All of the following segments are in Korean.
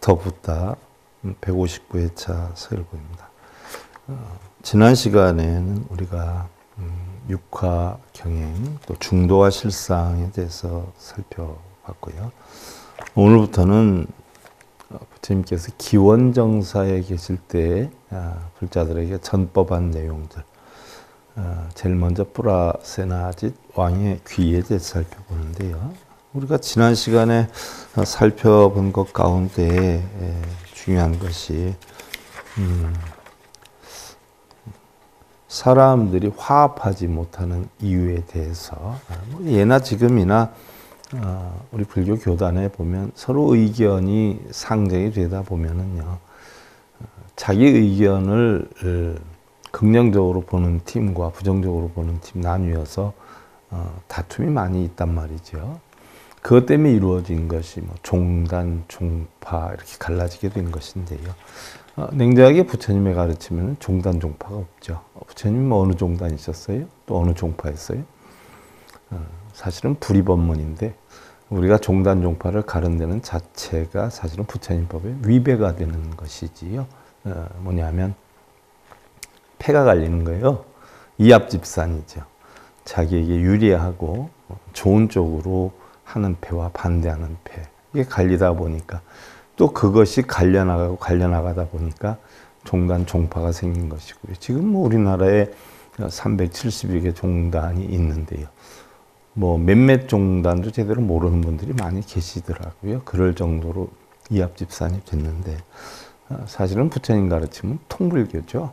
더붓다 159회차 서일보입니다. 지난 시간에는 우리가 육화 경행 또 중도와 실상에 대해서 살펴봤고요. 오늘부터는 부처님께서 기원정사에 계실 때 불자들에게 전법한 내용들, 제일 먼저 뿌라세나짓 왕의 귀에 대해서 살펴보는데요. 우리가 지난 시간에 살펴본 것 가운데 중요한 것이 사람들이 화합하지 못하는 이유에 대해서 예나 지금이나 우리 불교 교단에 보면 서로 의견이 상정이 되다 보면은요, 자기 의견을 긍정적으로 보는 팀과 부정적으로 보는 팀 나뉘어서 다툼이 많이 있단 말이죠. 그것 때문에 이루어진 것이 종단, 종파 이렇게 갈라지게 된 것인데요. 냉정하게 부처님의 가르치면 종단, 종파가 없죠. 부처님은 어느 종단이셨어요? 또 어느 종파였어요? 사실은 불이법문인데 우리가 종단, 종파를 가른다는 자체가 사실은 부처님 법에 위배가 되는 것이지요. 뭐냐면 패가 갈리는 거예요. 이합집산이죠. 자기에게 유리하고 좋은 쪽으로 하는 패와 반대하는 패. 이게 갈리다 보니까 또 그것이 갈려나가다 보니까 종단, 종파가 생긴 것이고요. 지금 우리나라에 370여 개 종단이 있는데요. 몇몇 종단도 제대로 모르는 분들이 많이 계시더라고요. 그럴 정도로 이합집산이 됐는데 사실은 부처님 가르침은 통불교죠.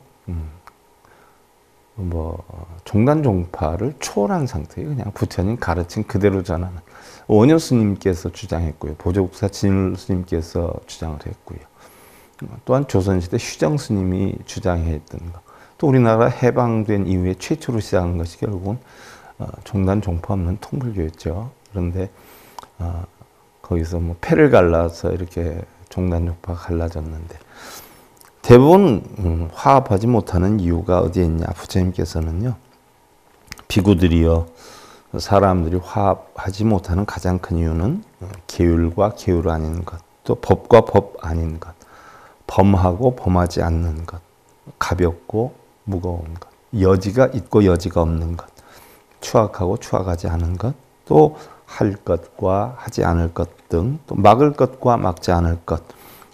종단, 종파를 초월한 상태예요. 그냥 부처님 가르침 그대로 전하는. 원효 스님께서 주장했고요. 보조국사 진울 스님께서 주장을 했고요. 또한 조선시대 휴정 스님이 주장했던 것. 또 우리나라 해방된 이후에 최초로 시작한 것이 결국은 종단, 종파 없는 통불교였죠. 그런데 거기서 패를 갈라서 이렇게 종단, 종파가 갈라졌는데 대부분 화합하지 못하는 이유가 어디에 있냐. 부처님께서는요, 비구들이여 사람들이 화합하지 못하는 가장 큰 이유는 계율과 계율 아닌 것, 또 법과 법 아닌 것, 범하고 범하지 않는 것, 가볍고 무거운 것, 여지가 있고 여지가 없는 것, 추악하고 추악하지 않은 것, 또 할 것과 하지 않을 것 등, 또 막을 것과 막지 않을 것,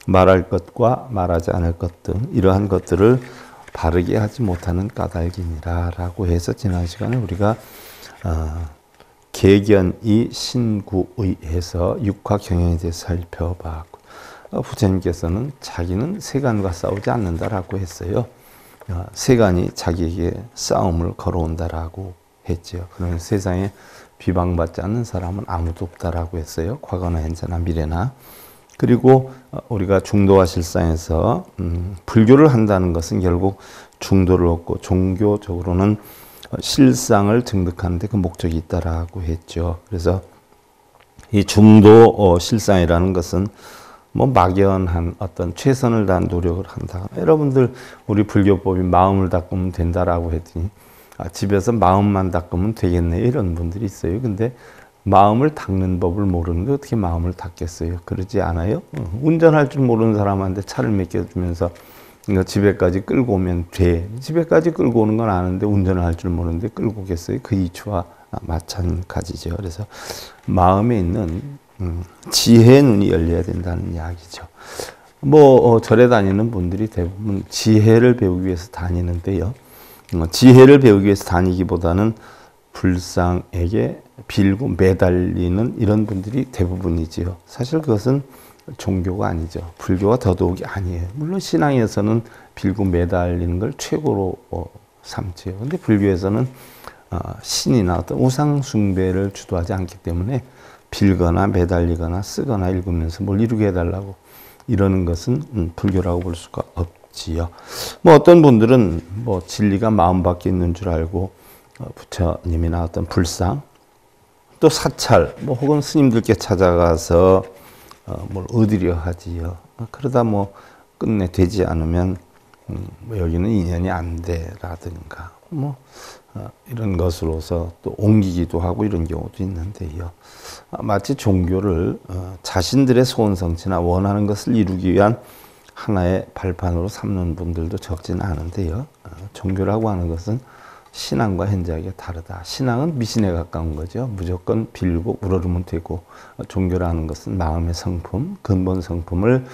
말할 것과 말하지 않을 것 등 이러한 것들을 바르게 하지 못하는 까닭이니라 라고 해서 지난 시간에 우리가 계견이 신구의 해서 육화 경영에 대해서 살펴봤고, 부처님께서는 자기는 세간과 싸우지 않는다라고 했어요. 세간이 자기에게 싸움을 걸어온다라고 했죠. 그러면 세상에 비방받지 않는 사람은 아무도 없다라고 했어요. 과거나 현재나 미래나. 그리고 우리가 중도와 실상에서 불교를 한다는 것은 결국 중도를 얻고 종교적으로는 실상을 증득하는 데 그 목적이 있다라고 했죠. 그래서 이 중도 실상이라는 것은 막연한 어떤 최선을 다한 노력을 한다. 여러분들 우리 불교법이 마음을 닦으면 된다라고 했더니 집에서 마음만 닦으면 되겠네 이런 분들이 있어요. 근데 마음을 닦는 법을 모르는데 어떻게 마음을 닦겠어요? 그러지 않아요? 운전할 줄 모르는 사람한테 차를 맡겨주면서 집에까지 끌고 오면 돼. 집에까지 끌고 오는 건 아는데 운전을 할 줄 모르는데 끌고 오겠어요? 그 이치와 마찬가지죠. 그래서 마음에 있는 지혜의 눈이 열려야 된다는 이야기죠. 절에 다니는 분들이 대부분 지혜를 배우기 위해서 다니는데요. 지혜를 배우기 위해서 다니기보다는 불상에게 빌고 매달리는 이런 분들이 대부분이지요. 사실 그것은 종교가 아니죠. 불교가 더더욱이 아니에요. 물론 신앙에서는 빌고 매달리는 걸 최고로 삼지요. 근데 불교에서는 신이나 어떤 우상 숭배를 주도하지 않기 때문에 빌거나 매달리거나 쓰거나 읽으면서 뭘 이루게 해달라고 이러는 것은 불교라고 볼 수가 없지요. 어떤 분들은 진리가 마음 밖에 있는 줄 알고 부처님이나 어떤 불상, 또 사찰, 혹은 스님들께 찾아가서 뭘 얻으려 하지요. 그러다 끝내 되지 않으면 여기는 인연이 안 돼라든가 이런 것으로서 또 옮기기도 하고 이런 경우도 있는데요. 마치 종교를 자신들의 소원 성취나 원하는 것을 이루기 위한 하나의 발판으로 삼는 분들도 적지는 않은데요. 종교라고 하는 것은 신앙과 현저하게 다르다. 신앙은 미신에 가까운 거죠. 무조건 빌고 우러르면 되고, 종교라는 것은 마음의 성품, 근본 성품을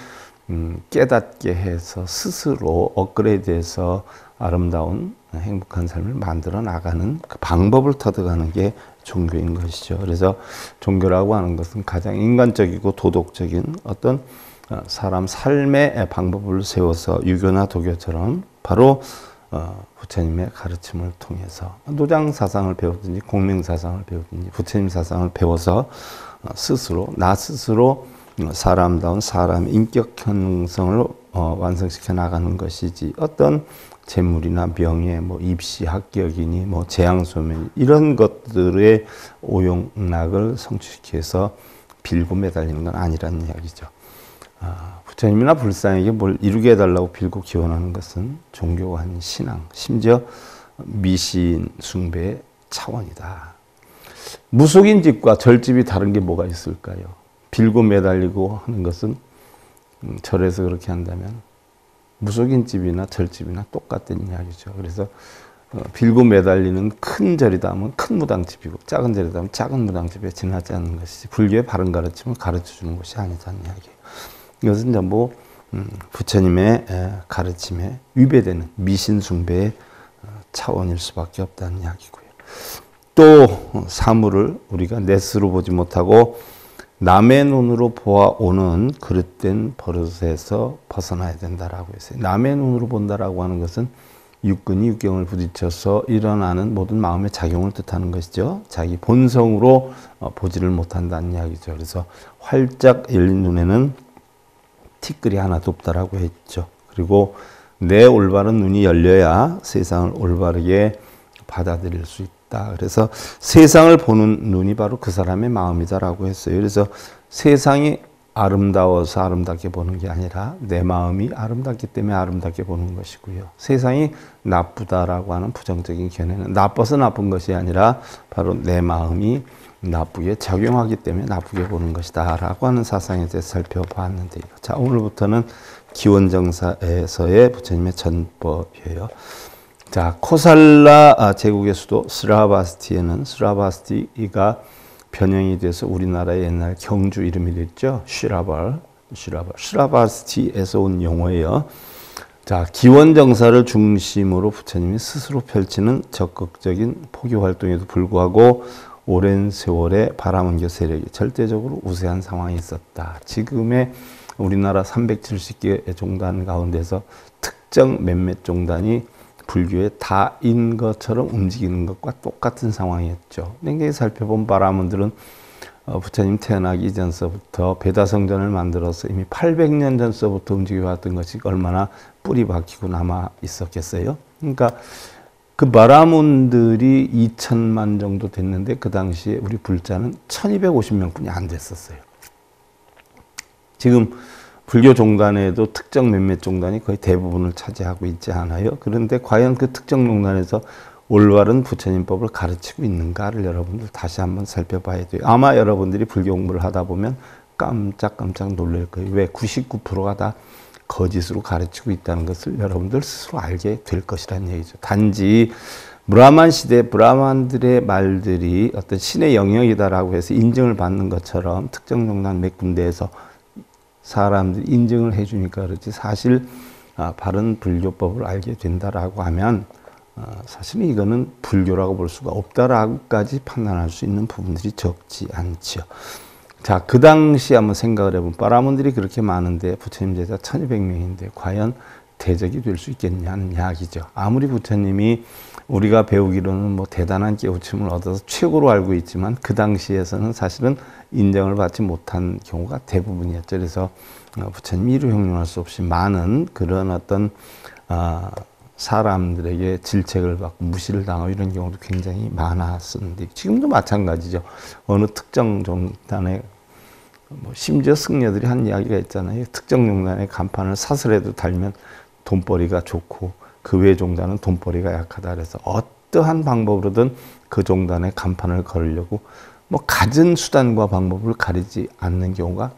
깨닫게 해서 스스로 업그레이드해서 아름다운 행복한 삶을 만들어 나가는 그 방법을 터득하는 게 종교인 것이죠. 그래서 종교라고 하는 것은 가장 인간적이고 도덕적인 어떤 사람 삶의 방법을 세워서 유교나 도교처럼 바로 부처님의 가르침을 통해서 노장 사상을 배우든지 공명 사상을 배우든지 부처님 사상을 배워서 스스로 나 스스로 사람다운 사람의 인격 형성을 완성시켜 나가는 것이지 어떤 재물이나 명예, 뭐 입시, 합격이니 뭐 재앙소멸 이런 것들의 오용락을 성취시켜서 빌고 매달리는 건 아니라는 이야기죠. 부처님이나 불상에게 뭘 이루게 해달라고 빌고 기원하는 것은 종교가 아닌 신앙, 심지어 미신 숭배의 차원이다. 무속인 집과 절집이 다른 게 뭐가 있을까요? 빌고 매달리고 하는 것은 절에서 그렇게 한다면 무속인 집이나 절집이나 똑같은 이야기죠. 그래서 빌고 매달리는 큰 절이다 하면 큰 무당집이고 작은 절이다 하면 작은 무당집에 지나지 않는 것이지 불교의 바른 가르침을 가르쳐주는 것이 아니라는 이야기예요. 이것은 전부 부처님의 가르침에 위배되는 미신 숭배의 차원일 수밖에 없다는 이야기고요. 또 사물을 우리가 내 스스로 보지 못하고 남의 눈으로 보아오는 그릇된 버릇에서 벗어나야 된다라고 했어요. 남의 눈으로 본다라고 하는 것은 육근이 육경을 부딪혀서 일어나는 모든 마음의 작용을 뜻하는 것이죠. 자기 본성으로 보지를 못한다는 이야기죠. 그래서 활짝 열린 눈에는 티끌이 하나도 없다라고 했죠. 그리고 내 올바른 눈이 열려야 세상을 올바르게 받아들일 수 있다. 그래서 세상을 보는 눈이 바로 그 사람의 마음이다라고 했어요. 그래서 세상이 아름다워서 아름답게 보는 게 아니라 내 마음이 아름답기 때문에 아름답게 보는 것이고요. 세상이 나쁘다라고 하는 부정적인 견해는 나빠서 나쁜 것이 아니라 바로 내 마음이 나쁘게 작용하기 때문에 나쁘게 보는 것이다 라고 하는 사상에 대해서 살펴봤는데요. 자, 오늘부터는 기원정사에서의 부처님의 전법이에요. 자, 코살라 제국의 수도 스라바스티에는 스라바스티가 변형이 돼서 우리나라의 옛날 경주 이름이 됐죠. 스라바스티에서 온 용어예요. 자, 기원정사를 중심으로 부처님이 스스로 펼치는 적극적인 포교 활동에도 불구하고 오랜 세월의 바라문교 세력이 절대적으로 우세한 상황이 있었다. 지금의 우리나라 370개 종단 가운데서 특정 몇몇 종단이 불교의 다인 것처럼 움직이는 것과 똑같은 상황이었죠. 냉정히 살펴본 바라문들은 부처님 태어나기 이전서부터 베다성전을 만들어서 이미 800년 전서부터 움직여왔던 것이 얼마나 뿌리 박히고 남아 있었겠어요. 그러니까 그 바라문들이 2천만 정도 됐는데 그 당시에 우리 불자는 1250명뿐이 안 됐었어요. 지금 불교 종단에도 특정 몇몇 종단이 거의 대부분을 차지하고 있지 않아요. 그런데 과연 그 특정 종단에서 올바른 부처님법을 가르치고 있는가를 여러분들 다시 한번 살펴봐야 돼요. 아마 여러분들이 불교 공부를 하다 보면 깜짝깜짝 놀랄 거예요. 왜 99%가 다 거짓으로 가르치고 있다는 것을 여러분들 스스로 알게 될 것이라는 얘기죠. 단지 브라만 시대 브라만들의 말들이 어떤 신의 영역이다라고 해서 인정을 받는 것처럼 특정 종단 몇 군데에서 사람들이 인정을 해주니까 그렇지 사실 바른 불교법을 알게 된다라고 하면 사실은 이거는 불교라고 볼 수가 없다라고까지 판단할 수 있는 부분들이 적지 않죠. 자, 그 당시 한번 생각을 해보면 바라문들이 그렇게 많은데 부처님 제자 1200명인데 과연 대적이 될 수 있겠냐는 이야기죠. 아무리 부처님이 우리가 배우기로는 뭐 대단한 깨우침을 얻어서 최고로 알고 있지만 그 당시에서는 사실은 인정을 받지 못한 경우가 대부분이었죠. 그래서 부처님이 이루 형용할 수 없이 많은 그런 어떤 사람들에게 질책을 받고 무시를 당하고 이런 경우도 굉장히 많았었는데 지금도 마찬가지죠. 어느 특정 종단의 심지어 승려들이 한 이야기가 있잖아요. 특정 종단의 간판을 사슬에도 달면 돈벌이가 좋고 그 외 종단은 돈벌이가 약하다 그래서 어떠한 방법으로든 그 종단에 간판을 걸으려고 뭐 갖은 수단과 방법을 가리지 않는 경우가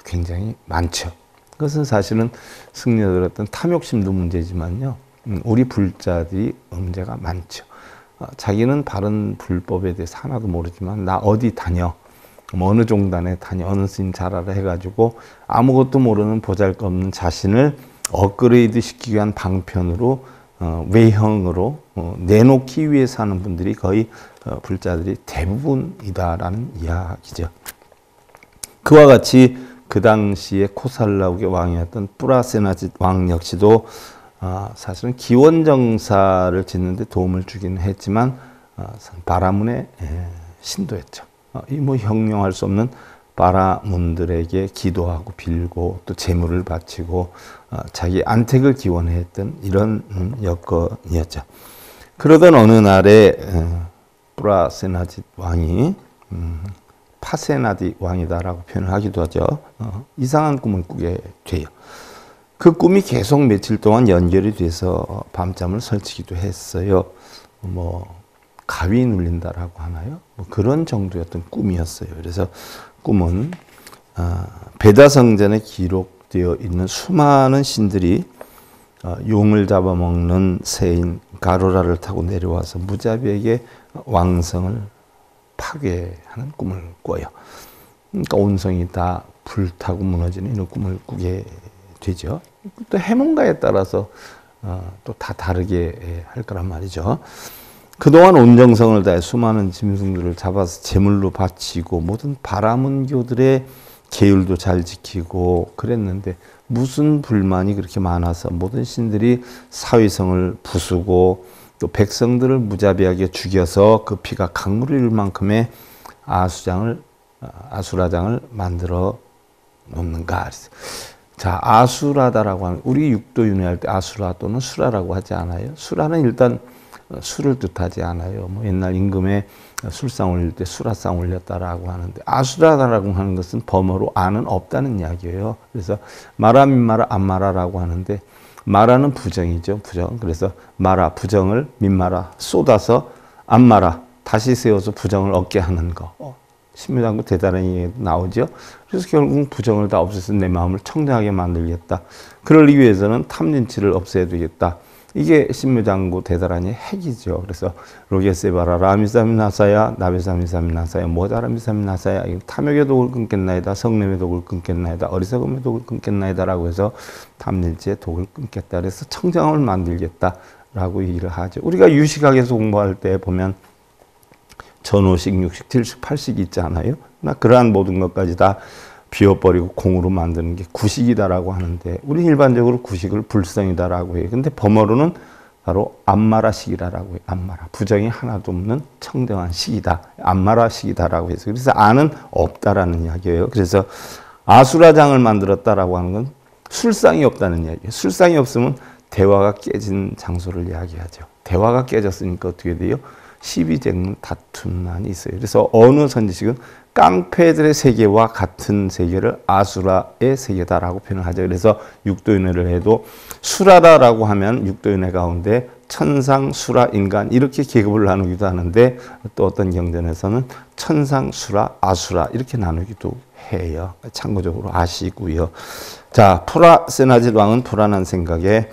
굉장히 많죠. 그것은 사실은 승려들의 어떤 탐욕심도 문제지만요. 우리 불자들이 문제가 많죠. 자기는 바른 불법에 대해서 하나도 모르지만 나 어디 다녀, 뭐 어느 종단에 다녀, 어느 스님 잘 알아 해가지고 아무것도 모르는 보잘것없는 자신을 업그레이드 시키기 위한 방편으로 외형으로 내놓기 위해서 하는 분들이 거의 불자들이 대부분이다라는 이야기죠. 그와 같이 그 당시에 코살라국의 왕이었던 뿌라세나짓 왕 역시도 사실은 기원정사를 짓는 데 도움을 주기는 했지만 바라문의 신도였죠. 이 뭐 형용할 수 없는 바라문들에게 기도하고 빌고 또 제물을 바치고 자기 안택을 기원했던 이런 여건이었죠. 그러던 어느 날에 뿌라세나짓 왕이 파세나디 왕이다라고 표현을 하기도 하죠. 이상한 꿈을 꾸게 돼요. 그 꿈이 계속 며칠 동안 연결이 돼서 밤잠을 설치기도 했어요. 뭐 가위 눌린다라고 하나요? 뭐 그런 정도였던 꿈이었어요. 그래서 꿈은 베다성전에 기록되어 있는 수많은 신들이 용을 잡아먹는 새인 가로라를 타고 내려와서 무자비에게 왕성을 파괴하는 꿈을 꿔요. 그러니까 온성이 다 불타고 무너지는 이런 꿈을 꾸게 되죠. 또 해몽가에 따라서 또 다 다르게 할 거란 말이죠. 그동안 온정성을 다해 수많은 짐승들을 잡아서 제물로 바치고 모든 바라문교들의 계율도 잘 지키고 그랬는데 무슨 불만이 그렇게 많아서 모든 신들이 사위성을 부수고 또 백성들을 무자비하게 죽여서 그 피가 강물을 이룰 만큼의 아수라장을 만들어 놓는가. 자, 아수라다라고 하는, 우리 육도윤회할 때 아수라 또는 수라라고 하지 않아요? 수라는 일단 술을 뜻하지 않아요. 뭐 옛날 임금에 술상 올릴 때 수라상 올렸다라고 하는데, 아수라다라고 하는 것은 범어로 아는 없다는 이야기예요. 그래서 마라 민마라 안마라라고 하는데, 마라는 부정이죠. 부정. 그래서 마라 부정을 민마라 쏟아서 안마라 다시 세워서 부정을 얻게 하는 거. 신묘장구 대단한 얘기도 나오죠. 그래서 결국 부정을 다 없애서 내 마음을 청정하게 만들겠다. 그러기 위해서는 탐진치를 없애야 되겠다. 이게 신묘장구 대다란의 핵이죠. 그래서 로게세바라 라미사미나사야 나베사미사미나사야 모자라미사미나사야 탐욕의 독을 끊겠나이다. 성냄의 독을 끊겠나이다. 어리석음의 독을 끊겠나이다라고 해서 탐진치의 독을 끊겠다. 그래서 청정함을 만들겠다라고 얘기를 하죠. 우리가 유식학에서 공부할 때 보면 전호식, 육식, 칠식, 팔식이 있지 않아요? 그러한 모든 것까지 다 비워버리고 공으로 만드는 게 구식이다라고 하는데, 우리 일반적으로 구식을 불성이다라고 해요. 근데 범어로는 바로 안마라식이라고 해요. 안마라. 부정이 하나도 없는 청정한 식이다. 안마라식이다라고 해서. 그래서 안은 없다라는 이야기예요. 그래서 아수라장을 만들었다라고 하는 건 술상이 없다는 이야기예요. 술상이 없으면 대화가 깨진 장소를 이야기하죠. 대화가 깨졌으니까 어떻게 돼요? 시비쟁는 다툼난이 있어요. 그래서 어느 선지식은 깡패들의 세계와 같은 세계를 아수라의 세계다라고 표현을 하죠. 그래서 육도윤회를 해도 수라라고 하면 육도윤회 가운데 천상, 수라, 인간 이렇게 계급을 나누기도 하는데, 또 어떤 경전에서는 천상, 수라, 아수라 이렇게 나누기도 해요. 참고적으로 아시고요. 자, 뿌라세나짓 왕은 불안한 생각에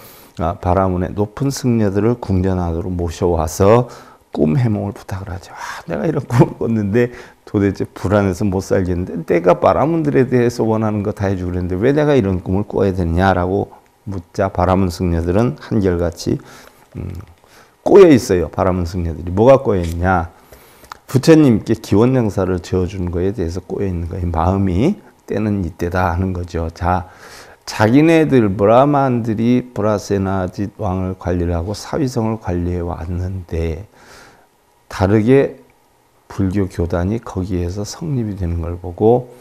바라문의 높은 승려들을 궁전안으로 모셔와서 꿈 해몽을 부탁을 하죠. 내가 이런 꿈을 꿨는데 도대체 불안해서 못 살겠는데, 내가 바라문들에 대해서 원하는 거 다 해주고 그랬는데 왜 내가 이런 꿈을 꿔야 되냐라고 묻자 바라문 승려들은 한결같이 꼬여 있어요. 바라문 승려들이 뭐가 꼬여 있냐? 부처님께 기원정사를 지어준 거에 대해서 꼬여 있는 거예요. 마음이 때는 이때다 하는 거죠. 자, 자기네들 브라만들이 뿌라세나짓 왕을 관리를 하고 사위성을 관리해 왔는데 다르게 불교 교단이 거기에서 성립이 되는 걸 보고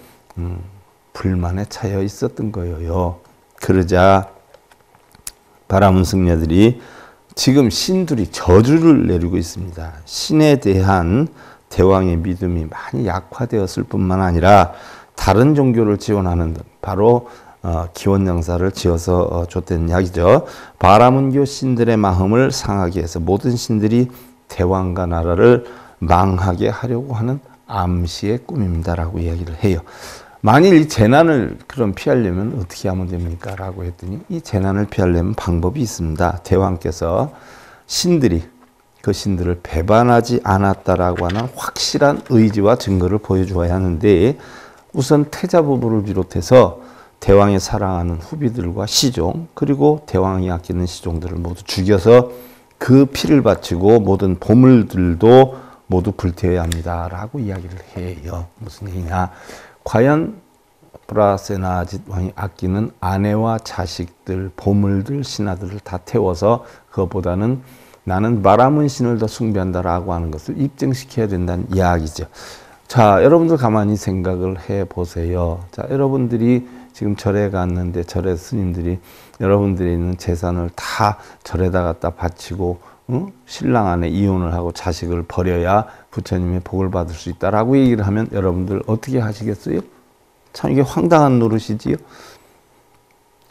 불만에 차여 있었던 거예요. 그러자 바라문 승려들이 지금 신들이 저주를 내리고 있습니다. 신에 대한 대왕의 믿음이 많이 약화되었을 뿐만 아니라 다른 종교를 지원하는 등 바로 기원정사를 지어서 줬다는 이야기죠. 바라문교 신들의 마음을 상하게 해서 모든 신들이 대왕과 나라를 망하게 하려고 하는 암시의 꿈입니다라고 이야기를 해요. 만일 이 재난을 그럼 피하려면 어떻게 하면 됩니까? 라고 했더니 이 재난을 피하려면 방법이 있습니다. 대왕께서 그 신들을 배반하지 않았다라고 하는 확실한 의지와 증거를 보여주어야 하는데, 우선 태자 부부를 비롯해서 대왕이 사랑하는 후비들과 시종, 그리고 대왕이 아끼는 시종들을 모두 죽여서 그 피를 바치고 모든 보물들도 모두 불태워야 합니다라고 이야기를 해요. 무슨 얘기냐? 과연 브라세나짓 왕이 아끼는 아내와 자식들, 보물들, 신하들을 다 태워서 그것보다는 나는 바라문 신을 더 숭배한다라고 하는 것을 입증시켜야 된다는 이야기죠. 자, 여러분들 가만히 생각을 해 보세요. 자, 여러분들이 지금 절에 갔는데 절에 스님들이 여러분들이 있는 재산을 다 절에다 갖다 바치고 신랑 안에 이혼을 하고 자식을 버려야 부처님의 복을 받을 수 있다라고 얘기를 하면 여러분들 어떻게 하시겠어요? 참 이게 황당한 노릇이지요.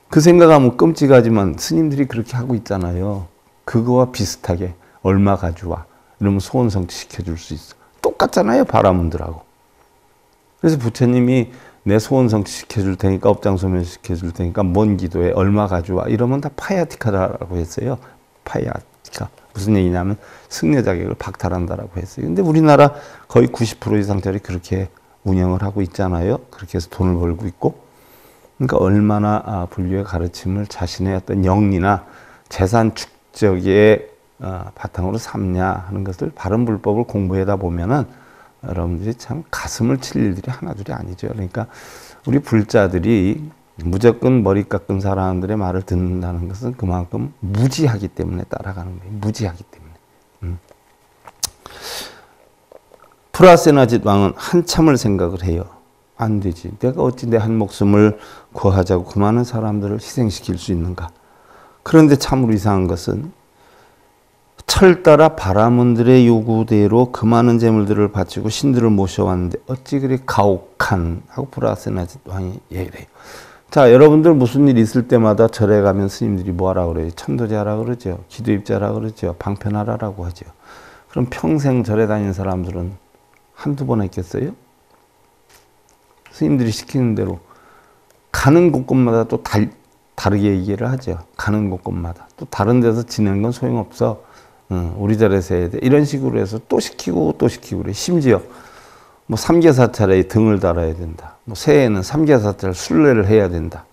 그 생각하면 끔찍하지만 스님들이 그렇게 하고 있잖아요. 그거와 비슷하게 얼마 가져와 이러면 소원 성취시켜줄 수 있어. 똑같잖아요, 바라문들하고. 그래서 부처님이 내 소원 성취시켜줄 테니까, 업장소멸 시켜줄 테니까 뭔 기도에 얼마 가져와 이러면 다 파야티카라고 했어요. 파야티카. 무슨 얘기냐면 승려 자격을 박탈한다라고 했어요. 근데 우리나라 거의 90% 이상짜리 그렇게 운영을 하고 있잖아요. 그렇게 해서 돈을 벌고 있고. 그러니까 얼마나 불교의 가르침을 자신의 어떤 영리나 재산 축적의 바탕으로 삼냐 하는 것을 바른 불법을 공부하다 보면은 여러분들이 참 가슴을 칠 일들이 하나둘이 아니죠. 그러니까 우리 불자들이 무조건 머리 깎은 사람들의 말을 듣는다는 것은 그만큼 무지하기 때문에 따라가는 거예요. 무지하기 때문에. 프라세나짓 왕은 한참을 생각을 해요. 안 되지. 내가 어찌 내 한 목숨을 구하자고 그 많은 사람들을 희생시킬 수 있는가. 그런데 참으로 이상한 것은 철 따라 바라문들의 요구대로 그 많은 재물들을 바치고 신들을 모셔왔는데 어찌 그리 가혹한 하고 프라세나짓 왕이 얘기를 해요. 자, 여러분들 무슨 일 있을 때마다 절에 가면 스님들이 뭐하라 그래요? 천도제하라 그러죠. 기도입자라 그러죠. 방편하라라고 하죠. 그럼 평생 절에 다니는 사람들은 한두 번 했겠어요? 스님들이 시키는 대로 가는 곳곳마다 또 다르게 얘기를 하죠. 가는 곳곳마다. 또 다른 데서 지내는 건 소용없어. 우리 절에서 해야 돼. 이런 식으로 해서 또 시키고 또 시키고 그래. 심지어 뭐 삼계사찰에 등을 달아야 된다. 뭐 새해에는 삼계사찰 순례를 해야 된다.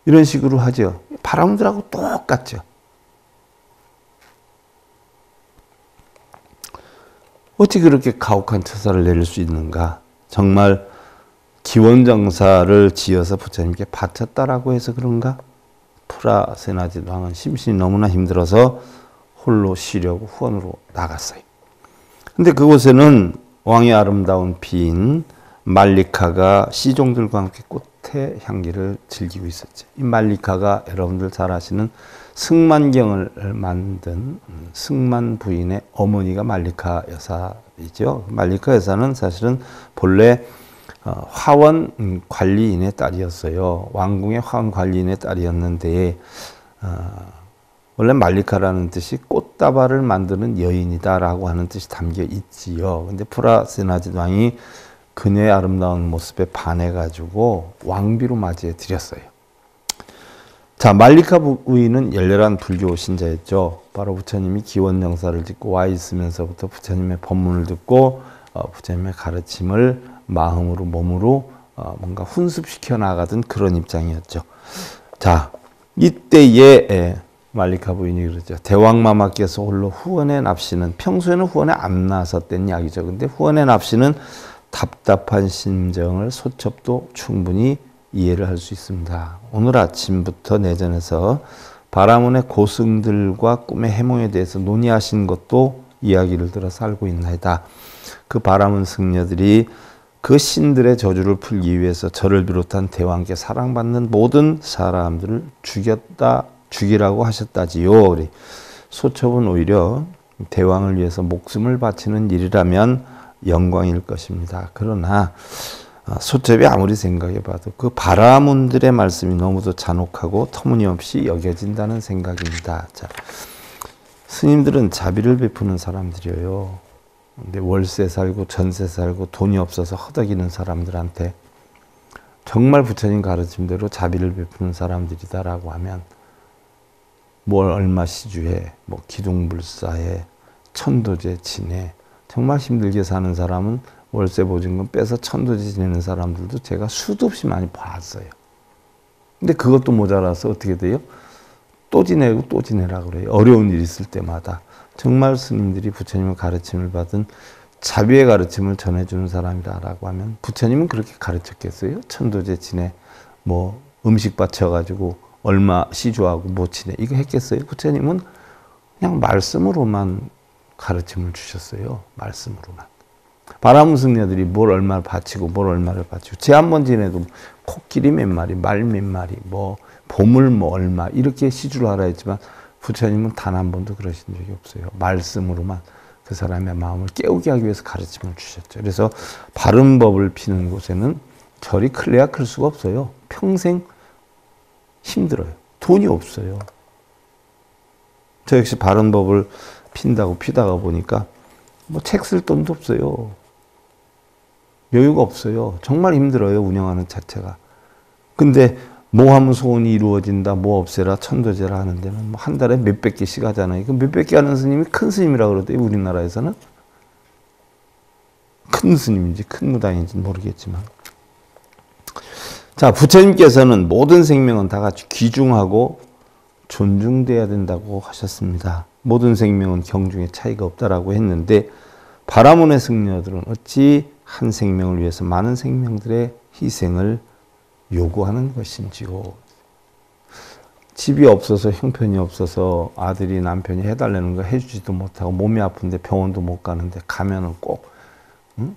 이런 식으로 하죠. 바람들하고 똑같죠. 어찌 그렇게 가혹한 처사를 내릴 수 있는가? 정말 기원정사를 지어서 부처님께 바쳤다라고 해서 그런가? 프라세나짓 왕은 심신이 너무나 힘들어서 홀로 쉬려고 후원으로 나갔어요. 근데 그곳에는 왕의 아름다운 비인 말리카가 시종들과 함께 꽃의 향기를 즐기고 있었죠. 이 말리카가 여러분들 잘 아시는 승만경을 만든 승만 부인의 어머니가 말리카 여사이죠. 말리카 여사는 사실은 본래 화원 관리인의 딸이었어요. 왕궁의 화원 관리인의 딸이었는데 원래 말리카라는 뜻이 꽃다발을 만드는 여인이다라고 하는 뜻이 담겨 있지요. 근데 프라세나짓 왕이 그녀의 아름다운 모습에 반해가지고 왕비로 맞이해 드렸어요. 자, 말리카 부인은 열렬한 불교 신자였죠. 바로 부처님이 기원정사를 짓고 와 있으면서부터 부처님의 법문을 듣고 부처님의 가르침을 마음으로 몸으로 뭔가 훈습시켜 나가던 그런 입장이었죠. 자, 이때에 말리카 부인이 그러죠. 대왕마마께서 홀로 후원에 납시는, 평소에는 후원에 안 나섰던 이야기죠. 근데 후원에 납시는 답답한 심정을 소첩도 충분히 이해를 할 수 있습니다. 오늘 아침부터 내전에서 바라문의 고승들과 꿈의 해몽에 대해서 논의하신 것도 이야기를 들어서 알고 있나이다. 그 바라문 승려들이 그 신들의 저주를 풀기 위해서 저를 비롯한 대왕께 사랑받는 모든 사람들을 죽이라고 하셨다지요. 소첩은 오히려 대왕을 위해서 목숨을 바치는 일이라면 영광일 것입니다. 그러나 소첩이 아무리 생각해봐도 그 바라문들의 말씀이 너무도 잔혹하고 터무니없이 여겨진다는 생각입니다. 자, 스님들은 자비를 베푸는 사람들이에요. 근데 월세 살고 전세 살고 돈이 없어서 허덕이는 사람들한테 정말 부처님 가르침대로 자비를 베푸는 사람들이다라고 하면 뭘 얼마 시주해, 뭐 기둥불사해, 천도제 지내, 정말 힘들게 사는 사람은 월세 보증금 빼서 천도제 지내는 사람들도 제가 수도 없이 많이 봤어요. 근데 그것도 모자라서 어떻게 돼요? 또 지내고 또 지내라 그래요. 어려운 일 있을 때마다. 정말 스님들이 부처님의 가르침을 받은 자비의 가르침을 전해주는 사람이다라고 하면 부처님은 그렇게 가르쳤겠어요? 천도제 지내, 뭐 음식 바쳐가지고 얼마 시주하고 뭐 지내 이거 했겠어요? 부처님은 그냥 말씀으로만 가르침을 주셨어요. 말씀으로만. 바라문 승려들이 뭘 얼마를 바치고 뭘 얼마를 바치고 제 한 번 지내도 코끼리 몇 마리, 말 몇 마리, 뭐 보물 뭐 얼마 이렇게 시주를 하라 했지만 부처님은 단 한 번도 그러신 적이 없어요. 말씀으로만 그 사람의 마음을 깨우게 하기 위해서 가르침을 주셨죠. 그래서 바른 법을 피는 곳에는 절이 클래야 클 수가 없어요. 평생 힘들어요. 돈이 없어요. 저 역시 바른 법을 핀다고 피다가 보니까 뭐 책 쓸 돈도 없어요. 여유가 없어요. 정말 힘들어요. 운영하는 자체가. 근데 뭐 하면 소원이 이루어진다, 뭐 없애라, 천도제라 하는 데는 뭐 한 달에 몇백 개씩 하잖아요. 그 몇백 개 하는 스님이 큰 스님이라고 그러대요. 우리나라에서는. 큰 스님인지 큰 무당인지 모르겠지만. 자, 부처님께서는 모든 생명은 다 같이 귀중하고 존중돼야 된다고 하셨습니다. 모든 생명은 경중에 차이가 없다라고 했는데 바라문의 승려들은 어찌 한 생명을 위해서 많은 생명들의 희생을 요구하는 것인지요. 집이 없어서 형편이 없어서 아들이 남편이 해달라는 거 해주지도 못하고 몸이 아픈데 병원도 못 가는데 가면은 꼭 응?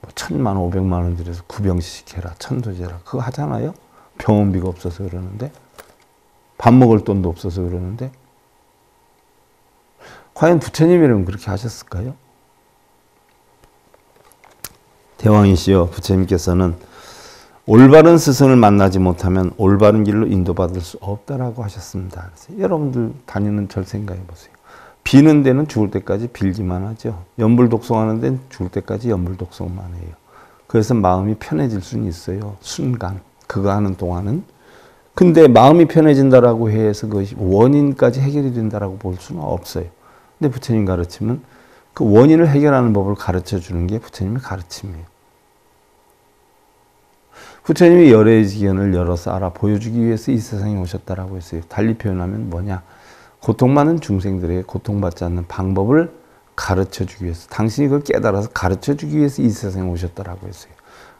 뭐 1,000만 원, 500만 원 들여서 구병식 해라, 천도제라 그거 하잖아요. 병원비가 없어서 그러는데 밥 먹을 돈도 없어서 그러는데 과연 부처님이라면 그렇게 하셨을까요? 대왕이시여 부처님께서는 올바른 스승을 만나지 못하면 올바른 길로 인도받을 수 없다라고 하셨습니다. 그래서 여러분들 다니는 절 생각해 보세요. 비는 데는 죽을 때까지 빌기만 하죠. 연불독송하는 데는 죽을 때까지 연불독송만 해요. 그래서 마음이 편해질 수는 있어요. 순간 그거 하는 동안은. 근데 마음이 편해진다라고 해서 그것이 원인까지 해결이 된다라고 볼 수는 없어요. 근데 부처님 가르침은 그 원인을 해결하는 법을 가르쳐 주는 게 부처님의 가르침이에요. 부처님이 열의 지견을 열어서 알아 보여주기 위해서 이 세상에 오셨다라고 했어요. 달리 표현하면 뭐냐? 고통받는 중생들에게 고통받지 않는 방법을 가르쳐주기 위해서 당신이 그걸 깨달아서 가르쳐주기 위해서 이 세상에 오셨다라고 했어요.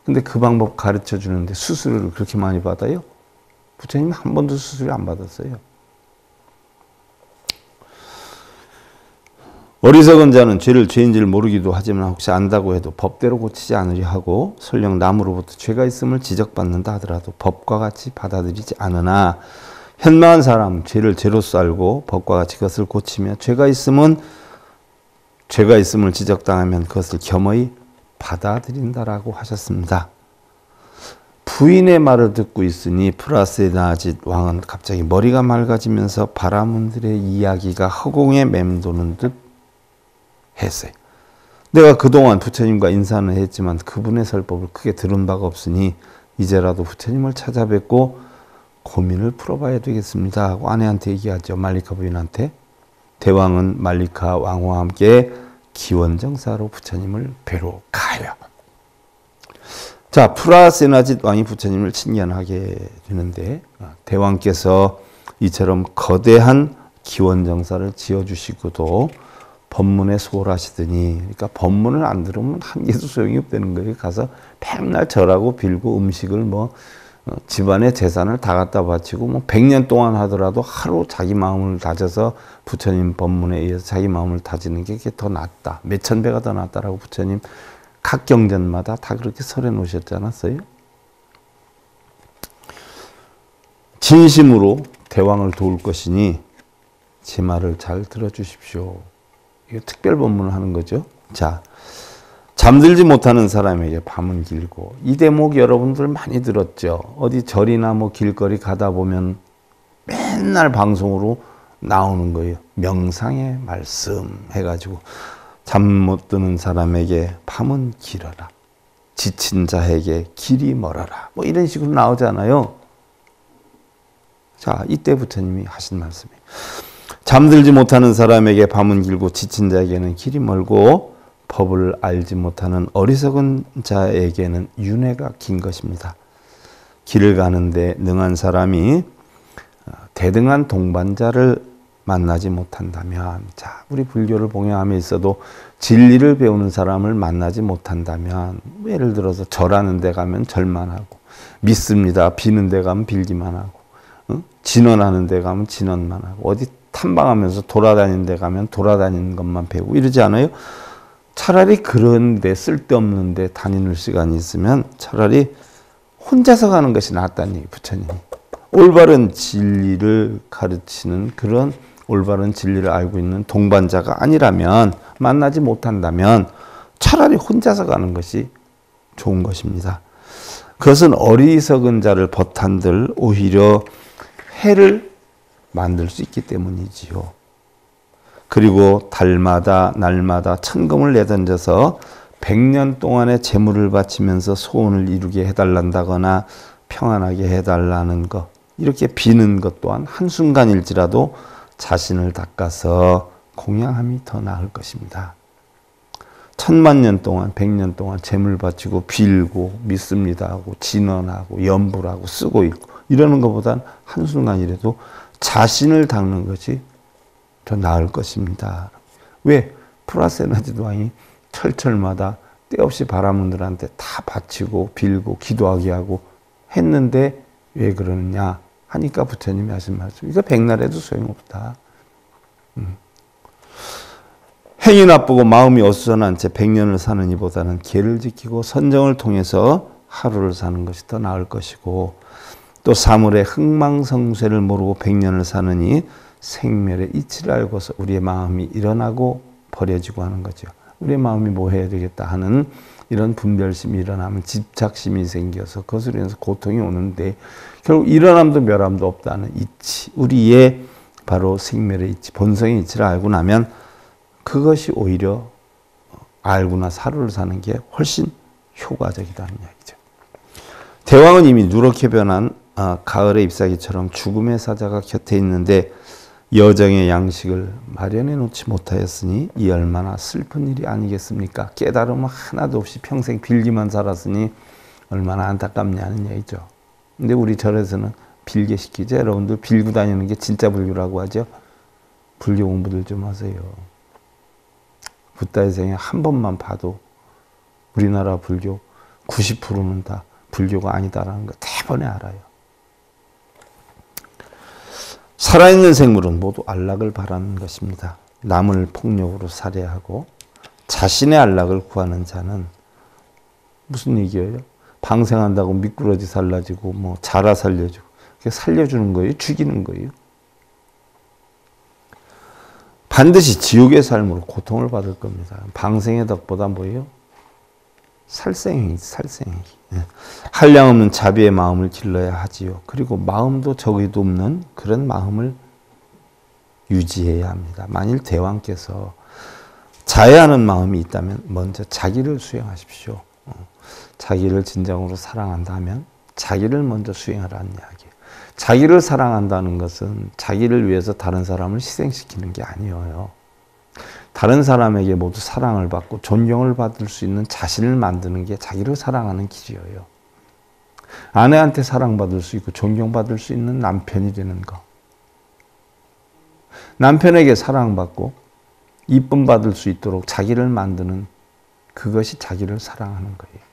근데 그 방법 가르쳐주는데 수수료를 그렇게 많이 받아요? 부처님은 한 번도 수수료 안 받았어요. 어리석은 자는 죄를 죄인지를 모르기도 하지만 혹시 안다고 해도 법대로 고치지 않으려 하고 설령 남으로부터 죄가 있음을 지적받는다 하더라도 법과 같이 받아들이지 않으나 현명한 사람 죄를 죄로서 알고 법과 같이 그것을 고치며 죄가 있음을 지적당하면 그것을 겸허히 받아들인다라고 하셨습니다. 부인의 말을 듣고 있으니 프라세나짓 왕은 갑자기 머리가 맑아지면서 바라문들의 이야기가 허공에 맴도는 듯 했어요. 내가 그동안 부처님과 인사는 했지만 그분의 설법을 크게 들은 바가 없으니 이제라도 부처님을 찾아뵙고 고민을 풀어봐야 되겠습니다 하고 아내한테 얘기하죠. 말리카 부인한테. 대왕은 말리카 왕후와 함께 기원정사로 부처님을 뵈러 가요. 자, 프라세나짓 왕이 부처님을 친견하게 되는데 대왕께서 이처럼 거대한 기원정사를 지어주시고도 법문에 소홀하시더니, 그러니까 법문을 안 들으면 한 개도 소용이 없다는 거예요. 가서 맨날 절하고 빌고 음식을 뭐 집안의 재산을 다 갖다 바치고 뭐 100년 동안 하더라도 하루 자기 마음을 다져서 부처님 법문에 의해서 자기 마음을 다지는 게 더 낫다. 몇천 배가 더 낫다라고 부처님 각 경전마다 다 그렇게 설해 놓으셨지 않았어요? 진심으로 대왕을 도울 것이니 제 말을 잘 들어주십시오. 이거 특별 법문을 하는 거죠. 자, 잠들지 못하는 사람에게 밤은 길고, 이 대목 여러분들 많이 들었죠. 어디 절이나 뭐 길거리 가다 보면 맨날 방송으로 나오는 거예요. 명상의 말씀 해가지고 잠 못 드는 사람에게 밤은 길어라. 지친 자에게 길이 멀어라. 뭐 이런 식으로 나오잖아요. 자, 이때 부처님이 하신 말씀이에요. 잠들지 못하는 사람에게 밤은 길고 지친 자에게는 길이 멀고 법을 알지 못하는 어리석은 자에게는 윤회가 긴 것입니다. 길을 가는데 능한 사람이 대등한 동반자를 만나지 못한다면, 자, 우리 불교를 봉행함에 있어도 진리를 배우는 사람을 만나지 못한다면, 예를 들어서 절하는 데 가면 절만 하고, 믿습니다 비는 데 가면 빌기만 하고, 진언하는 데 가면 진언만 하고, 어디 탐방하면서 돌아다니는 데 가면 돌아다니는 것만 배우고 이러지 않아요? 차라리 그런 데 쓸데없는 데 다니는 시간이 있으면 차라리 혼자서 가는 것이 낫다는 얘기, 부처님이. 올바른 진리를 가르치는 그런 올바른 진리를 알고 있는 동반자가 아니라면, 만나지 못한다면 차라리 혼자서 가는 것이 좋은 것입니다. 그것은 어리석은 자를 벗한들 오히려 해를 만들 수 있기 때문이지요. 그리고 달마다 날마다 천금을 내던져서 100년 동안의 재물을 바치면서 소원을 이루게 해달란다거나 평안하게 해달라는 것, 이렇게 비는 것 또한 한순간일지라도 자신을 닦아서 공양함이 더 나을 것입니다. 1000만 동안 100년 동안 재물 바치고 빌고 믿습니다 하고 진언하고 염불하고 쓰고 있고 이러는 것보단 한순간이라도 자신을 닦는 것이 더 나을 것입니다. 왜? 프라세나지드 왕이 철철마다 때없이 바라문들한테 다 바치고 빌고 기도하게 하고 했는데 왜 그러느냐 하니까 부처님이 하신 말씀, 이거 백날해도 소용없다. 행이 나쁘고 마음이 어수선한 채 100년을 사는 이보다는 계를 지키고 선정을 통해서 하루를 사는 것이 더 나을 것이고, 또 사물의 흥망성쇠를 모르고 100년을 사느니 생멸의 이치를 알고서 우리의 마음이 일어나고 버려지고 하는 거죠. 우리의 마음이 뭐 해야 되겠다 하는 이런 분별심이 일어나면 집착심이 생겨서 그것으로 인해서 고통이 오는데, 결국 일어남도 멸함도 없다는 이치, 우리의 바로 생멸의 이치, 본성의 이치를 알고 나면 그것이 오히려 알고 나서 하루를 사는 게 훨씬 효과적이다는 이야기죠. 대왕은 이미 누렇게 변한 가을의 잎사귀처럼 죽음의 사자가 곁에 있는데 여정의 양식을 마련해 놓지 못하였으니 이 얼마나 슬픈 일이 아니겠습니까? 깨달음은 하나도 없이 평생 빌기만 살았으니 얼마나 안타깝냐는 얘기죠. 근데 우리 절에서는 빌게 시키죠. 여러분들 빌고 다니는 게 진짜 불교라고 하죠. 불교 공부들 좀 하세요. 붓다의 생애 한 번만 봐도 우리나라 불교 90%는 다 불교가 아니다라는 거 대번에 알아요. 살아있는 생물은 모두 안락을 바라는 것입니다. 남을 폭력으로 살해하고 자신의 안락을 구하는 자는 무슨 얘기예요? 방생한다고 미꾸러지 살라지고 뭐 자라 살려주고 살려주는 거예요? 죽이는 거예요? 반드시 지옥의 삶으로 고통을 받을 겁니다. 방생의 덕보다 뭐예요? 살생행위, 살생행위. 한량없는 자비의 마음을 길러야 하지요. 그리고 마음도 적의도 없는 그런 마음을 유지해야 합니다. 만일 대왕께서 자애하는 마음이 있다면 먼저 자기를 수행하십시오. 자기를 진정으로 사랑한다면 자기를 먼저 수행하라는 이야기예요. 자기를 사랑한다는 것은 자기를 위해서 다른 사람을 희생시키는 게 아니에요. 다른 사람에게 모두 사랑을 받고 존경을 받을 수 있는 자신을 만드는 게 자기를 사랑하는 길이에요. 아내한테 사랑받을 수 있고 존경받을 수 있는 남편이 되는 거. 남편에게 사랑받고 이쁨 받을 수 있도록 자기를 만드는 그것이 자기를 사랑하는 거예요.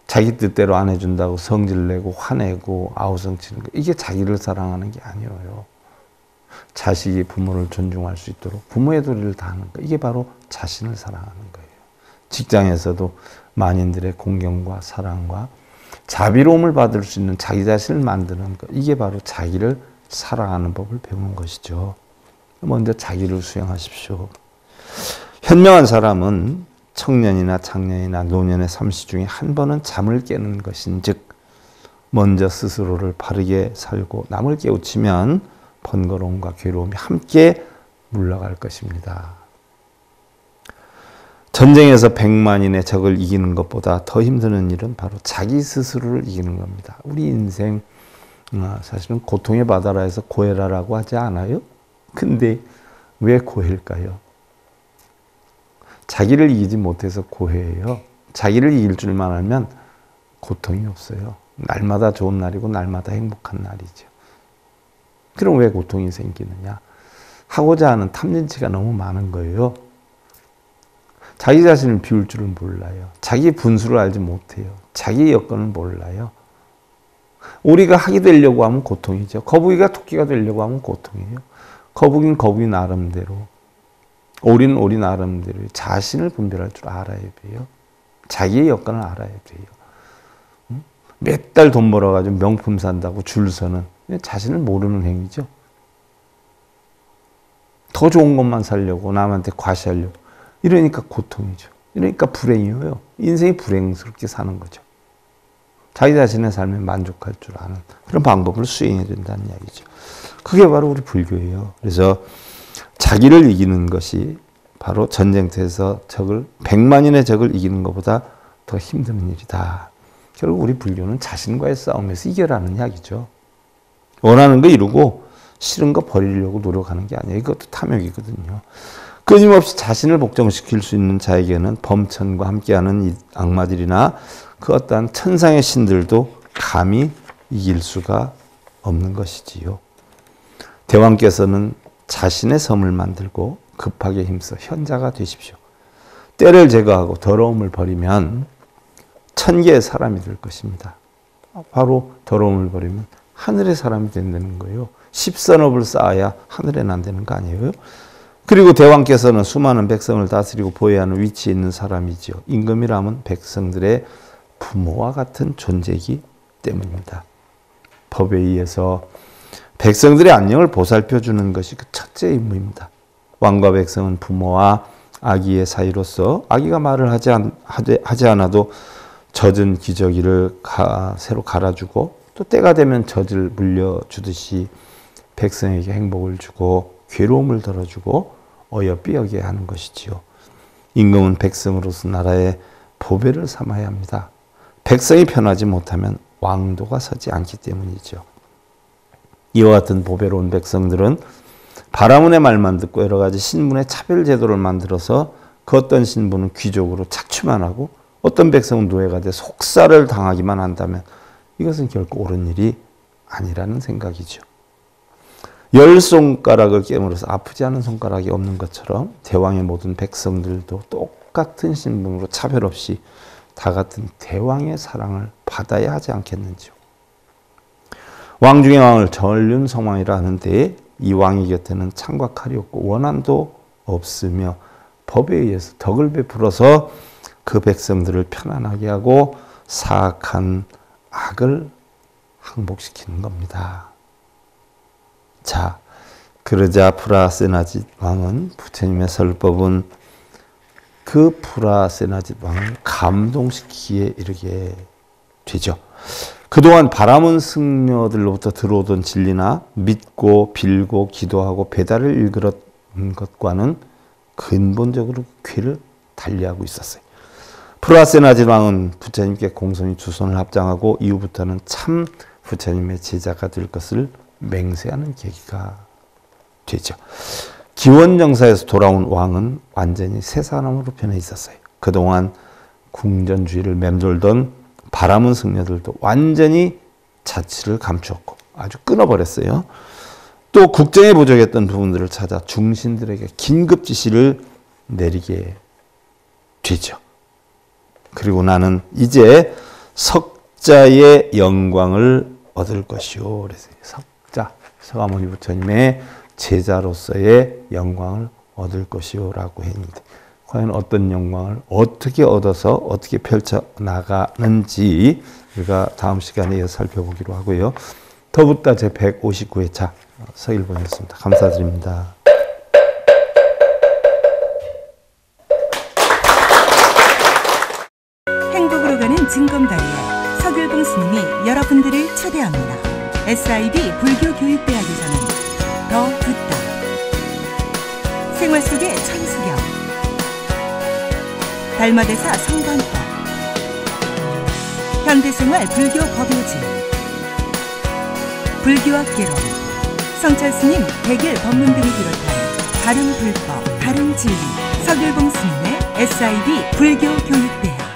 자기 뜻대로 안 해준다고 성질내고 화내고 아우성치는 거, 이게 자기를 사랑하는 게 아니에요. 자식이 부모를 존중할 수 있도록 부모의 도리를 다하는 거, 이게 바로 자신을 사랑하는 거예요. 직장에서도 만인들의 공경과 사랑과 자비로움을 받을 수 있는 자기 자신을 만드는 것, 이게 바로 자기를 사랑하는 법을 배우는 것이죠. 먼저 자기를 수행하십시오. 현명한 사람은 청년이나 장년이나 노년의 삼시 중에 한 번은 잠을 깨는 것인즉 먼저 스스로를 바르게 살고 남을 깨우치면 번거로움과 괴로움이 함께 물러갈 것입니다. 전쟁에서 100만인의 적을 이기는 것보다 더 힘든 일은 바로 자기 스스로를 이기는 겁니다. 우리 인생 사실은 고통의 바다라에서 고해라라고 하지 않아요? 근데 왜 고해일까요? 자기를 이기지 못해서 고해예요. 자기를 이길 줄만 알면 고통이 없어요. 날마다 좋은 날이고 날마다 행복한 날이죠. 그럼 왜 고통이 생기느냐? 하고자 하는 탐진치가 너무 많은 거예요. 자기 자신을 비울 줄을 몰라요. 자기 분수를 알지 못해요. 자기 여건을 몰라요. 오리가 학이 되려고 하면 고통이죠. 거북이가 토끼가 되려고 하면 고통이에요. 거북이는 거북이 나름대로, 오리는 오리 나름대로 자신을 분별할 줄 알아야 돼요. 자기의 여건을 알아야 돼요. 몇 달 돈 벌어가지고 명품 산다고 줄 서는 자신을 모르는 행위죠. 더 좋은 것만 살려고 남한테 과시하려고 이러니까 고통이죠. 이러니까 불행이에요. 인생이 불행스럽게 사는 거죠. 자기 자신의 삶에 만족할 줄 아는 그런 방법을 수행해야 된다는 이야기죠. 그게 바로 우리 불교예요. 그래서 자기를 이기는 것이 바로 전쟁터에서 100만인의 적을 이기는 것보다 더 힘든 일이다. 결국 우리 불교는 자신과의 싸움에서 이겨라는 이야기죠. 원하는 거 이루고 싫은 거 버리려고 노력하는 게 아니에요. 이것도 탐욕이거든요. 끊임없이 자신을 복종시킬 수 있는 자에게는 범천과 함께하는 이 악마들이나 그 어떠한 천상의 신들도 감히 이길 수가 없는 것이지요. 대왕께서는 자신의 섬을 만들고 급하게 힘써 현자가 되십시오. 때를 제거하고 더러움을 버리면 1000개의 사람이 될 것입니다. 바로 더러움을 버리면 하늘의 사람이 된다는 거예요. 10선업을 쌓아야 하늘에 난다는 거 아니에요? 그리고 대왕께서는 수많은 백성을 다스리고 보호해야 하는 위치에 있는 사람이지요. 임금이라면 백성들의 부모와 같은 존재이기 때문입니다. 법에 의해서 백성들의 안녕을 보살펴주는 것이 그 첫째 임무입니다. 왕과 백성은 부모와 아기의 사이로서 아기가 말을 하지 않아도 젖은 기저귀를 새로 갈아주고 또 때가 되면 젖을 물려주듯이 백성에게 행복을 주고 괴로움을 덜어주고 어여삐 여기게 하는 것이지요. 임금은 백성으로서 나라의 보배를 삼아야 합니다. 백성이 편하지 못하면 왕도가 서지 않기 때문이죠. 이와 같은 보배로운 백성들은 바라문의 말만 듣고 여러 가지 신분의 차별 제도를 만들어서 그 어떤 신분은 귀족으로 착취만 하고 어떤 백성은 노예가 돼 속살을 당하기만 한다면 이것은 결코 옳은 일이 아니라는 생각이죠. 10손가락을 깨물어서 아프지 않은 손가락이 없는 것처럼 대왕의 모든 백성들도 똑같은 신분으로 차별 없이 다 같은 대왕의 사랑을 받아야 하지 않겠는지요. 왕 중의 왕을 전륜성왕이라 하는데 이 왕의 곁에는 창과 칼이 없고 원한도 없으며 법에 의해서 덕을 베풀어서 그 백성들을 편안하게 하고 사악한 악을 항복시키는 겁니다. 자, 그러자 프라세나짓 왕은 부처님의 설법은 그 프라세나짓 왕을 감동시키기에 이르게 되죠. 그동안 바라문 승려들로부터 들어오던 진리나 믿고 빌고 기도하고 배달을 일그렸던 것과는 근본적으로 궤를 달리하고 있었어요. 프라세나짓 왕은 부처님께 공손히 두 손을 합장하고 이후부터는 참 부처님의 제자가 될 것을 맹세하는 계기가 되죠. 기원정사에서 돌아온 왕은 완전히 새 사람으로 변해 있었어요. 그동안 궁전주의를 맴돌던 바라문 승려들도 완전히 자취를 감추었고 아주 끊어버렸어요. 또 국정에 부족했던 부분들을 찾아 중신들에게 긴급 지시를 내리게 되죠. 그리고 나는 이제 석자의 영광을 얻을 것이요. 그래서 석자, 서가모니 부처님의 제자로서의 영광을 얻을 것이요 라고 했는데 과연 어떤 영광을 어떻게 얻어서 어떻게 펼쳐나가는지 우리가 다음 시간에 이어서 살펴보기로 하고요. 더붓다 제159회차 서일본이었습니다. 감사드립니다. 행복으로 가는 징검다리에 서길봉 스님이 여러분들을 초대합니다. SIB 불교교육대학에서는 더 듣다. 생활 속의 천수경. 달마대사 성관법. 현대생활 불교 법요지. 불교학개론. 성찰스님 백일 법문 등을 비롯한 바른 불법, 바른 진리. 서길봉 스님의 SIB 불교교육대학.